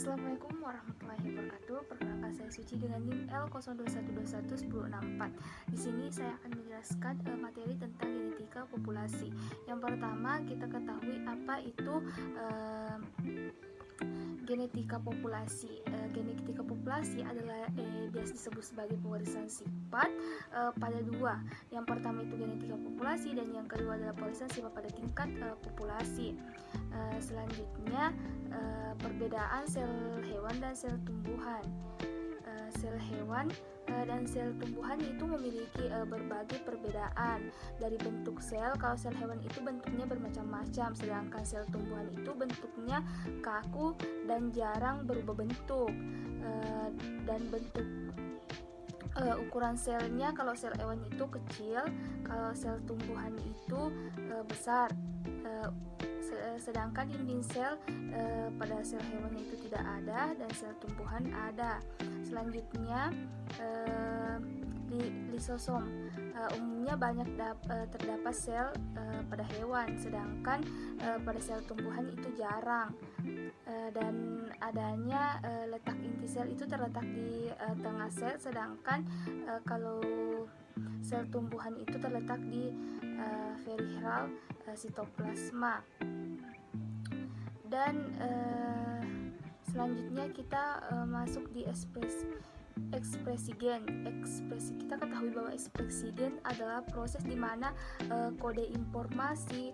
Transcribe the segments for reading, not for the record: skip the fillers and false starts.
Assalamualaikum warahmatullahi wabarakatuh. Perkenalkan, saya Suci dengan NIM L0211211064. Di sini saya akan menjelaskan materi tentang genetika populasi. Yang pertama, kita ketahui apa itu genetika populasi. Genetika populasi adalah biasa disebut sebagai pewarisan sifat pada dua. Yang pertama itu genetika populasi dan yang kedua adalah pewarisan sifat pada tingkat populasi. Selanjutnya perbedaan sel hewan dan sel tumbuhan. Sel hewan dan sel tumbuhan itu memiliki berbagai perbedaan dari bentuk sel. Kalau sel hewan itu bentuknya bermacam-macam, sedangkan sel tumbuhan itu bentuknya kaku dan jarang berubah bentuk. Dan bentuk ukuran selnya, kalau sel hewan itu kecil, kalau sel tumbuhan itu besar. Sedangkan dinding sel pada sel hewan itu tidak ada dan sel tumbuhan ada. Selanjutnya lisosom. Umumnya banyak terdapat sel pada hewan, sedangkan pada sel tumbuhan itu jarang. Dan adanya letak inti sel itu terletak di tengah sel, sedangkan kalau sel tumbuhan itu terletak di perihal sitoplasma. Dan selanjutnya kita masuk di ekspresi gen. Kita ketahui bahwa ekspresi gen adalah proses di mana kode informasi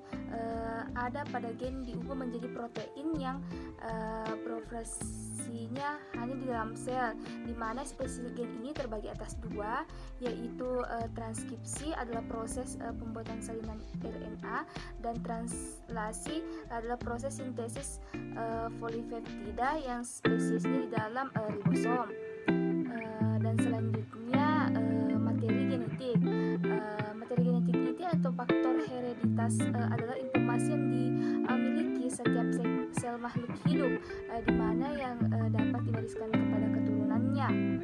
ada pada gen diubah menjadi protein yang beroperasinya hanya di dalam sel, di mana ekspresi gen ini terbagi atas dua, yaitu transkripsi adalah proses pembuatan salinan RNA dan translasi adalah proses sintesis polipeptida yang spesiesnya di dalam ribosom. Dan selanjutnya materi genetik. Materi genetik itu atau faktor hereditas adalah informasi yang dimiliki setiap sel makhluk hidup, di mana yang dapat diwariskan kepada keturunannya.